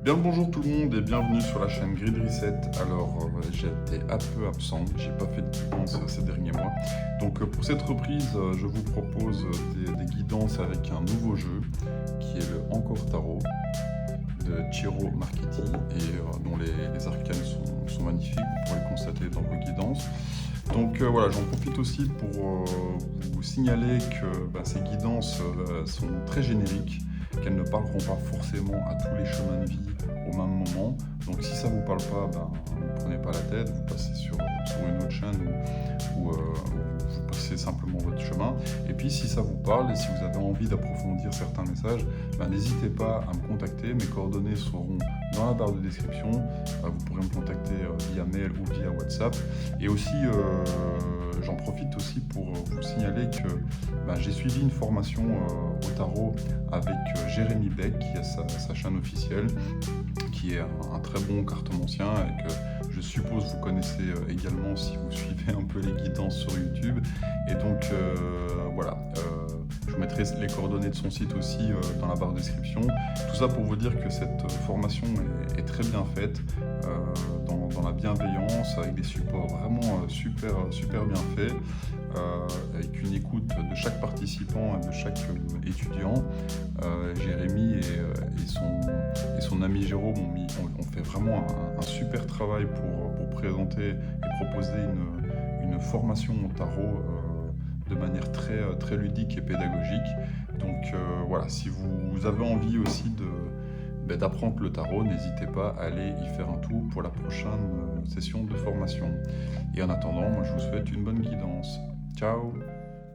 Bien le bonjour tout le monde et bienvenue sur la chaîne Grid Reset. Alors j'étais un peu absent, j'ai pas fait de guidance ces derniers mois. Donc pour cette reprise, je vous propose des guidances avec un nouveau jeu qui est le Encore Tarot de Ciro Marchetti et dont les arcanes sont magnifiques, vous pourrez le constater dans vos guidances. Donc voilà, j'en profite aussi pour vous signaler que ces guidances sont très génériques, qu'elles ne parleront pas forcément à tous les chemins de vie au même moment. Donc si ça ne vous parle pas, ne prenez pas la tête, vous passez sur une autre chaîne ou vous passez simplement votre chemin. Et puis si ça vous parle et si vous avez envie d'approfondir certains messages, n'hésitez pas à me contacter. Mes coordonnées seront dans la barre de description. Vous pourrez me contacter via mail ou via WhatsApp. Et aussi, j'en profite aussi pour vous signaler que j'ai suivi une formation au tarot avec Jérémy Beck, qui a sa chaîne officielle, qui est un très bon cartomancien et que je suppose vous connaissez également si vous suivez un peu les guidances sur YouTube. Et donc voilà, je vous mettrai les coordonnées de son site aussi dans la barre de description. Tout ça pour vous dire que cette formation est très bien faite, dans la bienveillance, avec des supports vraiment super bien faits, avec une écoute de chaque participant et de chaque étudiant. Jérémy et son ami Jérôme ont fait vraiment un super travail pour présenter et proposer une formation au tarot de manière très ludique et pédagogique. Donc voilà, si vous avez envie aussi d'apprendre le tarot, n'hésitez pas à aller y faire un tour pour la prochaine session de formation. Et en attendant, moi je vous souhaite une bonne guidance. Ciao!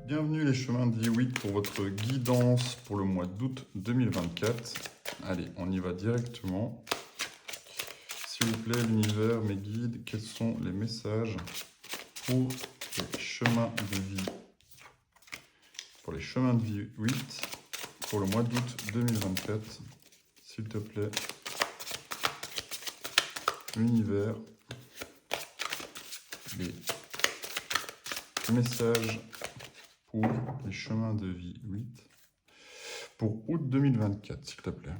Bienvenue les chemins de vie 8 pour votre guidance pour le mois d'août 2024. Allez, on y va directement. S'il vous plaît, l'univers, mes guides, quels sont les messages pour les chemins de vie? Pour les chemins de vie 8 pour le mois d'août 2024. S'il te plaît, l'univers, les messages pour les chemins de vie 8 pour août 2024, s'il te plaît.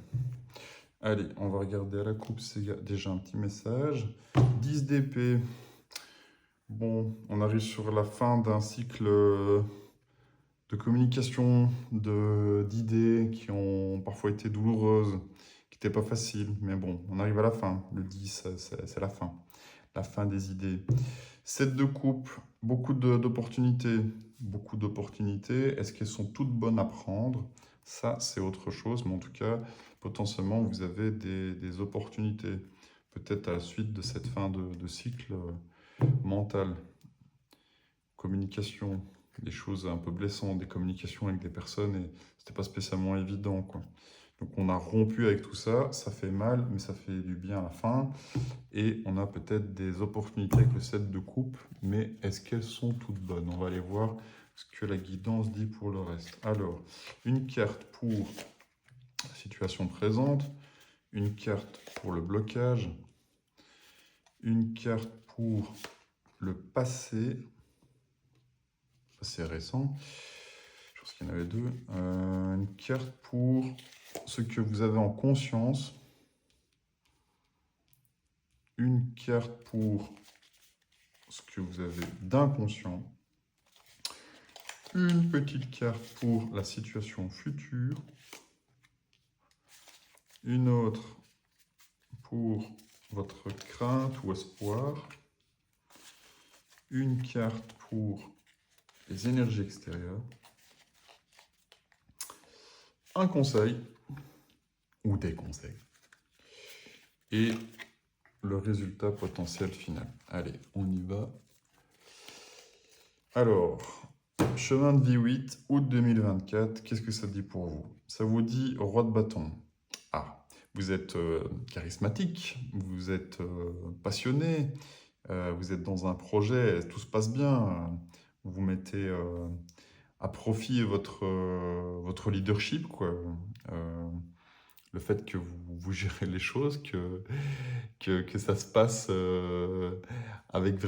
Allez, on va regarder à la coupe, c'est déjà un petit message. 10 d'épée. Bon, on arrive sur la fin d'un cycle de communication, d'idées qui ont parfois été douloureuses, qui n'étaient pas faciles, mais bon, on arrive à la fin. Le 10, c'est la fin des idées. 7 de coupe, beaucoup d'opportunités. Est-ce qu'elles sont toutes bonnes à prendre? Ça, c'est autre chose, mais en tout cas, potentiellement, vous avez des opportunités. Peut-être à la suite de cette fin de cycle mental. Communication, des choses un peu blessantes, des communications avec des personnes, et c'était pas spécialement évident, quoi. Donc on a rompu avec tout ça, ça fait mal, mais ça fait du bien à la fin. Et on a peut-être des opportunités avec le 7 de coupe, mais est-ce qu'elles sont toutes bonnes? On va aller voir ce que la guidance dit pour le reste. Alors, une carte pour la situation présente, une carte pour le blocage, une carte pour le passé récent, je pense qu'il y en avait deux, une carte pour ce que vous avez en conscience, une carte pour ce que vous avez d'inconscient, une petite carte pour la situation future, une autre pour votre crainte ou espoir, une carte pour les énergies extérieures, un conseil ou des conseils et le résultat potentiel final. Allez, on y va. Alors, chemin de vie 8, août 2024, qu'est-ce que ça dit pour vous? Ça vous dit roi de bâton. Ah, vous êtes charismatique, vous êtes passionné, vous êtes dans un projet, tout se passe bien, vous mettez à profit votre leadership, quoi. Le fait que vous gérez les choses, que ça se passe avec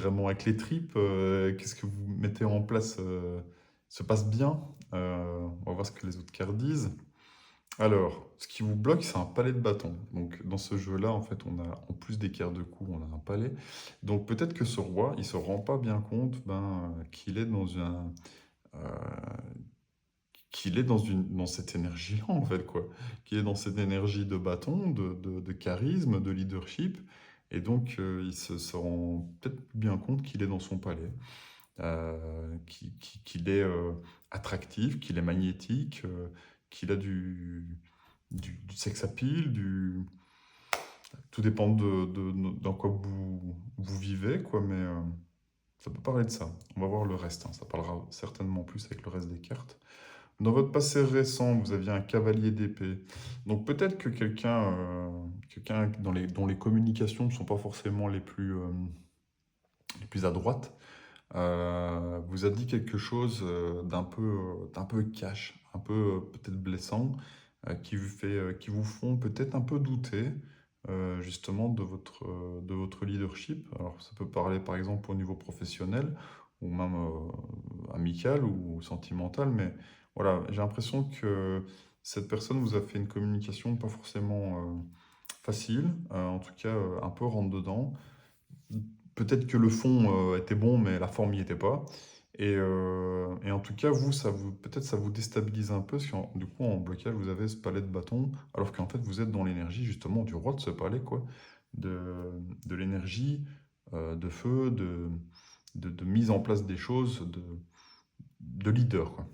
les tripes, qu'est-ce que vous mettez en place se passe bien. On va voir ce que les autres cartes disent. Alors, ce qui vous bloque, c'est un palais de bâton. Donc, dans ce jeu-là, en fait, on a, en plus des quarts de cou, on a un palais. Donc, peut-être que ce roi, il se rend pas bien compte qu'il est dans euh, qu'il est dans cette énergie-là, en fait, quoi. Qu'il est dans cette énergie de bâton, de charisme, de leadership. Et donc, il se rend peut-être bien compte qu'il est dans son palais, qu'il est attractif, qu'il est magnétique, qu'il a du sex appeal, tout dépend dans quoi vous vivez, quoi, mais ça peut parler de ça. On va voir le reste, hein. Ça parlera certainement plus avec le reste des cartes. Dans votre passé récent, vous aviez un cavalier d'épée. Donc peut-être que quelqu'un dont les communications ne sont pas forcément les plus adroites, vous a dit quelque chose d'un peu cash, un peu peut-être blessant, qui vous font peut-être un peu douter justement de votre leadership. Alors ça peut parler par exemple au niveau professionnel ou même amical ou sentimental, mais voilà, j'ai l'impression que cette personne vous a fait une communication pas forcément facile, en tout cas un peu rentre-dedans. Peut-être que le fond était bon, mais la forme n'y était pas. Et en tout cas, vous, peut-être ça vous déstabilise un peu, parce que du coup, en blocage, vous avez ce palais de bâton, alors qu'en fait, vous êtes dans l'énergie justement du roi de ce palais, quoi, de, de l'énergie, de feu, de mise en place des choses, de leader, quoi.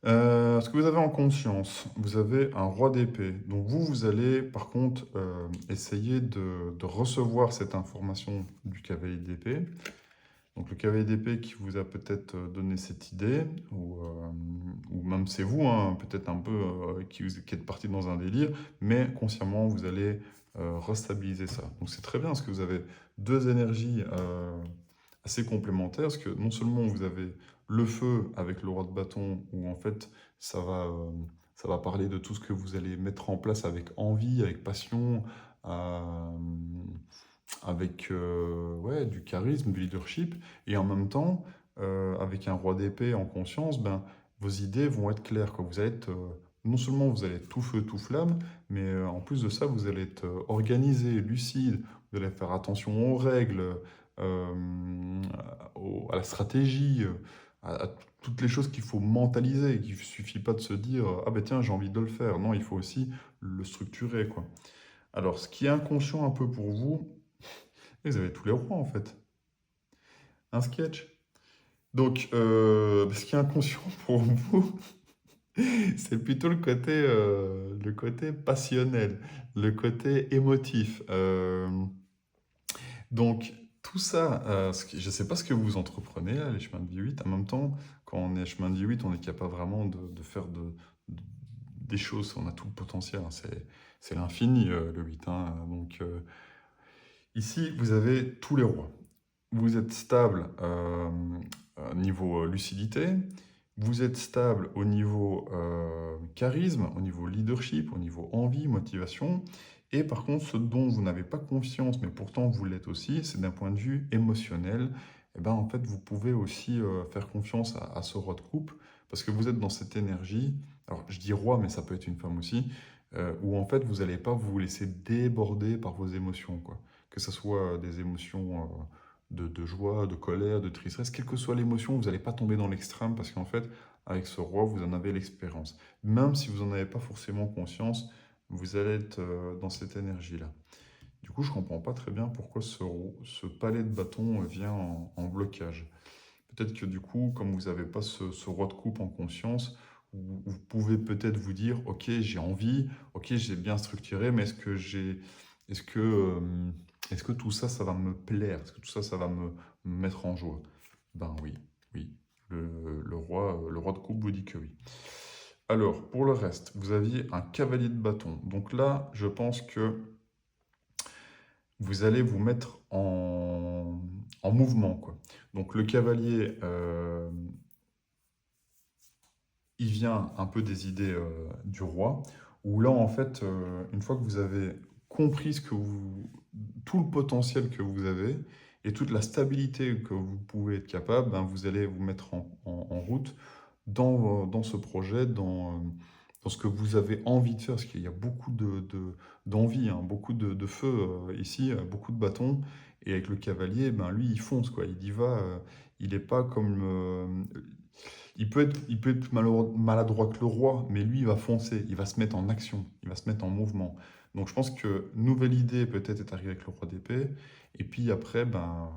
Ce que vous avez en conscience, vous avez un roi d'épée. Donc vous allez par contre essayer de recevoir cette information du cavalier d'épée. Donc le cavalier d'épée qui vous a peut-être donné cette idée, ou même c'est vous, hein, peut-être un peu qui êtes parti dans un délire, mais consciemment vous allez restabiliser ça. Donc c'est très bien parce que vous avez deux énergies assez complémentaires, parce que non seulement vous avez le feu avec le roi de bâton, où en fait ça va parler de tout ce que vous allez mettre en place avec envie, avec passion, euh, avec ouais, du charisme, du leadership, et en même temps, avec un roi d'épée en conscience, ben, vos idées vont être claires, quoi. Vous allez être, non seulement vous allez être tout feu, tout flamme, mais en plus de ça, vous allez être organisé, lucide, vous allez faire attention aux règles, à la stratégie, à toutes les choses qu'il faut mentaliser. Il ne suffit pas de se dire, ah ben tiens, j'ai envie de le faire. Non, il faut aussi le structurer, quoi. Alors, ce qui est inconscient un peu pour vous, vous avez tous les rois en fait. Un sketch. Donc, ce qui est inconscient pour vous, c'est plutôt le côté passionnel, le côté émotif. Donc, tout ça, je ne sais pas ce que vous entreprenez, là, les chemins de vie 8. En même temps, quand on est chemin de vie 8, on est capable vraiment de faire de- des choses, on a tout le potentiel, hein. C'est l'infini, le 8, hein. Donc, ici, vous avez tous les rois. Vous êtes stable niveau lucidité, vous êtes stable au niveau charisme, au niveau leadership, au niveau envie, motivation. Et par contre, ce dont vous n'avez pas confiance, mais pourtant vous l'êtes aussi, c'est d'un point de vue émotionnel. Et ben, en fait, vous pouvez aussi faire confiance à ce roi de coupe, parce que vous êtes dans cette énergie, alors je dis roi, mais ça peut être une femme aussi, où en fait, vous n'allez pas vous laisser déborder par vos émotions, quoi. Que ce soit des émotions de joie, de colère, de tristesse, quelle que soit l'émotion, vous n'allez pas tomber dans l'extrême parce qu'en fait, avec ce roi, vous en avez l'expérience. Même si vous n'en avez pas forcément conscience, vous allez être dans cette énergie-là. Du coup, je ne comprends pas très bien pourquoi ce palais de bâton vient en blocage. Peut-être que du coup, comme vous n'avez pas ce roi de coupe en conscience, vous pouvez peut-être vous dire, ok, j'ai envie, ok, j'ai bien structuré, mais est-ce que, euh, est-ce que tout ça, ça va me plaire? Est-ce que tout ça, ça va me mettre en joie? Ben oui, oui. Le roi de coupe vous dit que oui. Alors, pour le reste, vous aviez un cavalier de bâton. Donc là, je pense que vous allez vous mettre en mouvement, quoi. Donc le cavalier, il vient un peu des idées du roi, où là, en fait, une fois que vous avez compris tout le potentiel que vous avez et toute la stabilité que vous pouvez être capable, ben, vous allez vous mettre en route dans ce projet, dans ce que vous avez envie de faire, parce qu'il y a beaucoup d'envie, hein, beaucoup de feu ici, beaucoup de bâtons. Et avec le cavalier, ben lui, il fonce, quoi. Il y va. Il n'est pas comme. Il peut être maladroit que le roi, mais lui, il va foncer, il va se mettre en action, il va se mettre en mouvement. Donc je pense que nouvelle idée peut-être est arrivée avec le roi d'épée. Et puis après, ben,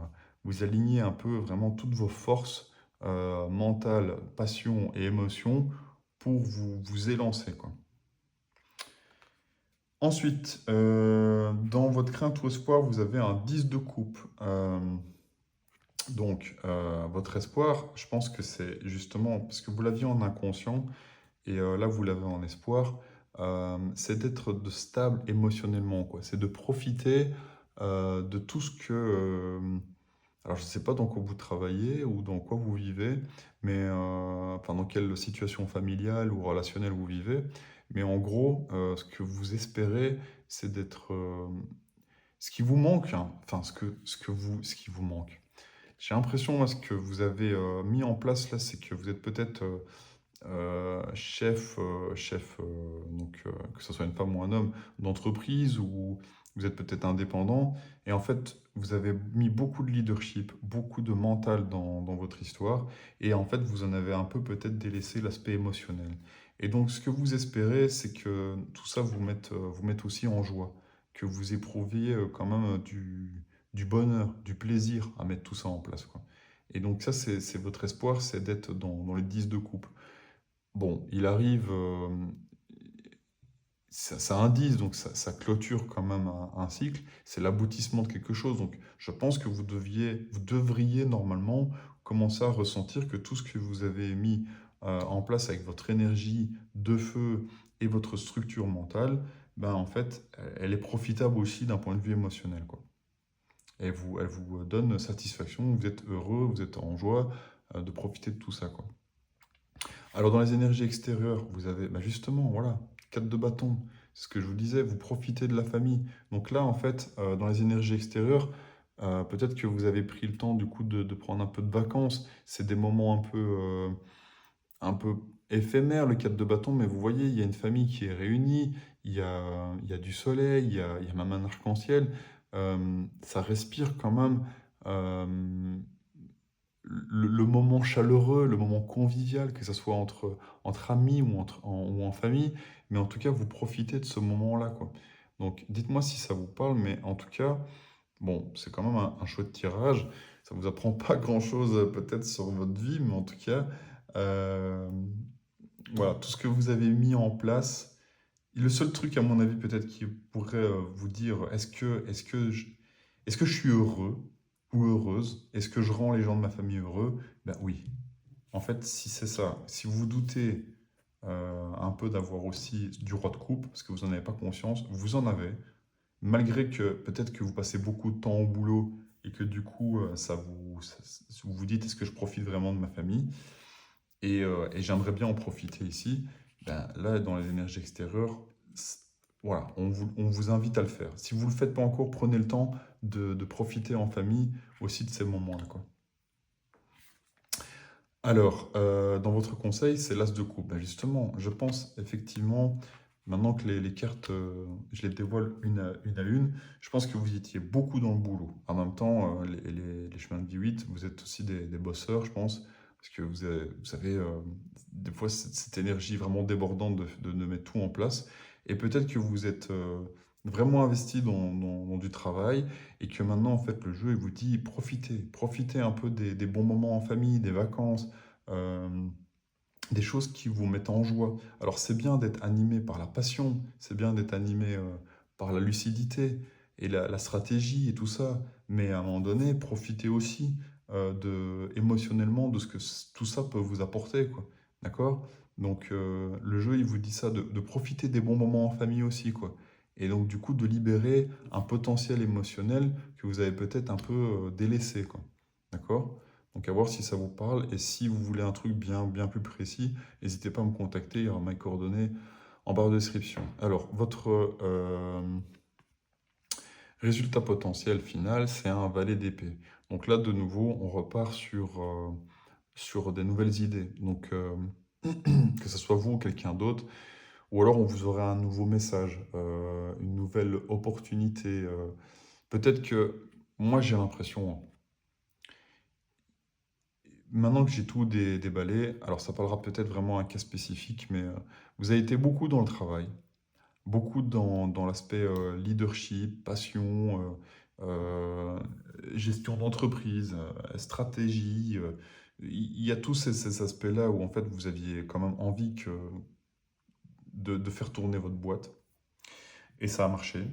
vous alignez un peu vraiment toutes vos forces mentales, passion et émotions pour vous élancer, quoi. Ensuite, dans votre crainte ou espoir, vous avez un 10 de coupe. Donc, votre espoir, je pense que c'est justement, parce que vous l'aviez en inconscient, et là vous l'avez en espoir, c'est d'être stable émotionnellement, quoi. C'est de profiter de tout ce que... alors, je ne sais pas dans quoi vous travaillez ou dans quoi vous vivez, mais enfin, dans quelle situation familiale ou relationnelle vous vivez. Mais en gros, ce que vous espérez, c'est d'être... ce qui vous manque, hein, enfin, ce qui vous manque. J'ai l'impression, moi, ce que vous avez mis en place là, c'est que vous êtes peut-être chef, donc que ce soit une femme ou un homme, d'entreprise, ou vous êtes peut-être indépendant, et en fait, vous avez mis beaucoup de leadership, beaucoup de mental dans votre histoire, et en fait, vous en avez un peu peut-être délaissé l'aspect émotionnel. Et donc, ce que vous espérez, c'est que tout ça vous mette aussi en joie, que vous éprouviez quand même du bonheur, du plaisir à mettre tout ça en place, quoi. Et donc ça, c'est votre espoir, c'est d'être dans les 10 de coupe. Bon, il arrive, ça indice, donc ça clôture quand même un cycle, c'est l'aboutissement de quelque chose. Donc je pense que vous devriez normalement commencer à ressentir que tout ce que vous avez mis en place avec votre énergie de feu et votre structure mentale, ben en fait, elle est profitable aussi d'un point de vue émotionnel, quoi. Elle vous donne satisfaction, vous êtes heureux, vous êtes en joie de profiter de tout ça, quoi. Alors dans les énergies extérieures, vous avez bah, justement, voilà, 4 de bâton. C'est ce que je vous disais, vous profitez de la famille. Donc là, en fait, dans les énergies extérieures, peut-être que vous avez pris le temps du coup de prendre un peu de vacances. C'est des moments un peu éphémères, le 4 de bâton, mais vous voyez, il y a une famille qui est réunie, il y a du soleil, il y a même un arc-en-ciel. Ça respire quand même. euh, le moment chaleureux, le moment convivial, que ce soit entre amis ou en famille, mais en tout cas, vous profitez de ce moment-là, quoi. Donc, dites-moi si ça vous parle, mais en tout cas, bon, c'est quand même un chouette tirage. Ça vous apprend pas grand-chose, peut-être, sur votre vie, mais en tout cas, euh, voilà, tout ce que vous avez mis en place. Le seul truc, à mon avis, peut-être qui pourrait vous dire, est-ce que je suis heureux ou heureuse? Est-ce que je rends les gens de ma famille heureux? Ben oui. En fait, si c'est ça, si vous vous doutez un peu d'avoir aussi du roi de coupe, parce que vous n'en avez pas conscience, vous en avez, malgré que peut-être que vous passez beaucoup de temps au boulot et que du coup, vous vous dites, est-ce que je profite vraiment de ma famille? Et j'aimerais bien en profiter ici. Ben, là, dans les énergies extérieures, c- voilà, on vous invite à le faire. Si vous ne le faites pas encore, prenez le temps de profiter en famille aussi de ces moments-là, quoi. Alors, dans votre conseil, c'est l'as de coupe. Ben justement, je pense effectivement, maintenant que les cartes, je les dévoile une à une, je pense que vous étiez beaucoup dans le boulot. En même temps, les chemins de vie 8, vous êtes aussi des bosseurs, je pense, parce que vous avez des fois cette énergie vraiment débordante de mettre tout en place. Et peut-être que vous êtes vraiment investi dans du travail et que maintenant, en fait, le jeu, il vous dit profitez un peu des bons moments en famille, des vacances, euh, des choses qui vous mettent en joie. Alors c'est bien d'être animé par la passion, c'est bien d'être animé par la lucidité et la stratégie et tout ça, mais à un moment donné, profitez aussi émotionnellement de ce que tout ça peut vous apporter, quoi. D'accord? Donc le jeu, il vous dit ça, de profiter des bons moments en famille aussi, quoi. Et donc du coup, de libérer un potentiel émotionnel que vous avez peut-être un peu délaissé, quoi. D'accord? Donc à voir si ça vous parle et si vous voulez un truc bien, bien plus précis, n'hésitez pas à me contacter, il y aura mes coordonnées en barre de description. Alors, votre résultat potentiel final, c'est un valet d'épée. Donc là, de nouveau, on repart sur des nouvelles idées. Donc, que ce soit vous ou quelqu'un d'autre, Ou alors on vous aura un nouveau message, une nouvelle opportunité. Peut-être que moi j'ai l'impression, hein, maintenant que j'ai tout déballé, alors ça parlera peut-être vraiment à un cas spécifique, mais vous avez été beaucoup dans le travail, beaucoup dans l'aspect leadership, passion, gestion d'entreprise, stratégie. Il y a tous ces aspects-là où en fait vous aviez quand même envie de faire tourner votre boîte, et ça a marché,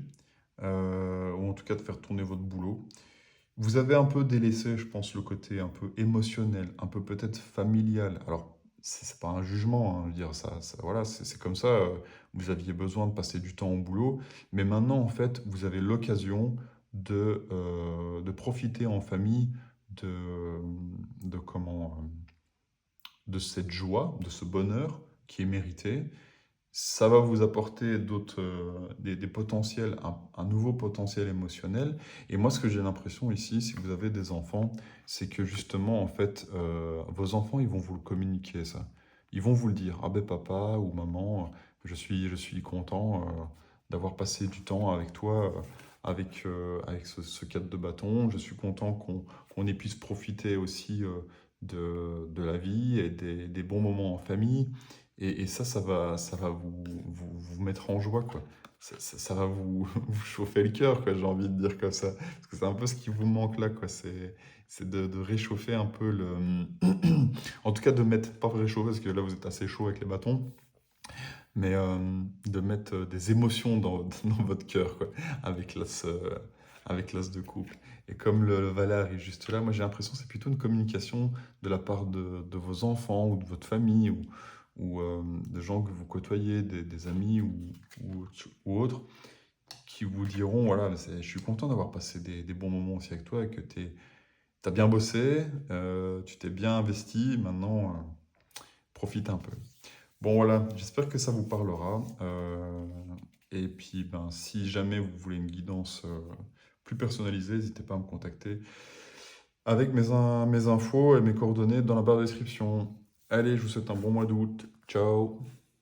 ou en tout cas de faire tourner votre boulot. Vous avez un peu délaissé, je pense, le côté un peu émotionnel, un peu peut-être familial. Alors, c'est pas un jugement, hein, je veux dire, voilà, c'est comme ça. Vous aviez besoin de passer du temps au boulot, mais maintenant, en fait, vous avez l'occasion de profiter en famille de, de comment, de cette joie, de ce bonheur qui est mérité. Ça va vous apporter des potentiels, un nouveau potentiel émotionnel. Et moi, ce que j'ai l'impression ici, si vous avez des enfants, c'est que justement, en fait, vos enfants, ils vont vous le communiquer, ça. Ils vont vous le dire. Ah ben papa ou maman, je suis content d'avoir passé du temps avec toi, avec ce cadre de bâton. Je suis content qu'on ait puisse profiter aussi de la vie et des bons moments en famille. Et ça va vous mettre en joie, quoi. Ça va vous chauffer le cœur, quoi, j'ai envie de dire comme ça. Parce que c'est un peu ce qui vous manque là, quoi. C'est de réchauffer un peu le... En tout cas, de mettre, pas réchauffer, parce que là, vous êtes assez chaud avec les bâtons, mais de mettre des émotions dans votre cœur, quoi, avec l'as de couple. Et comme le valet arrive juste là, moi j'ai l'impression que c'est plutôt une communication de la part de vos enfants ou de votre famille ou de gens que vous côtoyez, des amis ou, ou autres, qui vous diront, voilà, je suis content d'avoir passé des bons moments aussi avec toi et que tu as bien bossé, tu t'es bien investi, maintenant profite un peu. Bon voilà, j'espère que ça vous parlera. Et puis ben, si jamais vous voulez une guidance plus personnalisée, n'hésitez pas à me contacter avec mes infos et mes coordonnées dans la barre de description. Allez, je vous souhaite un bon mois d'août. Ciao!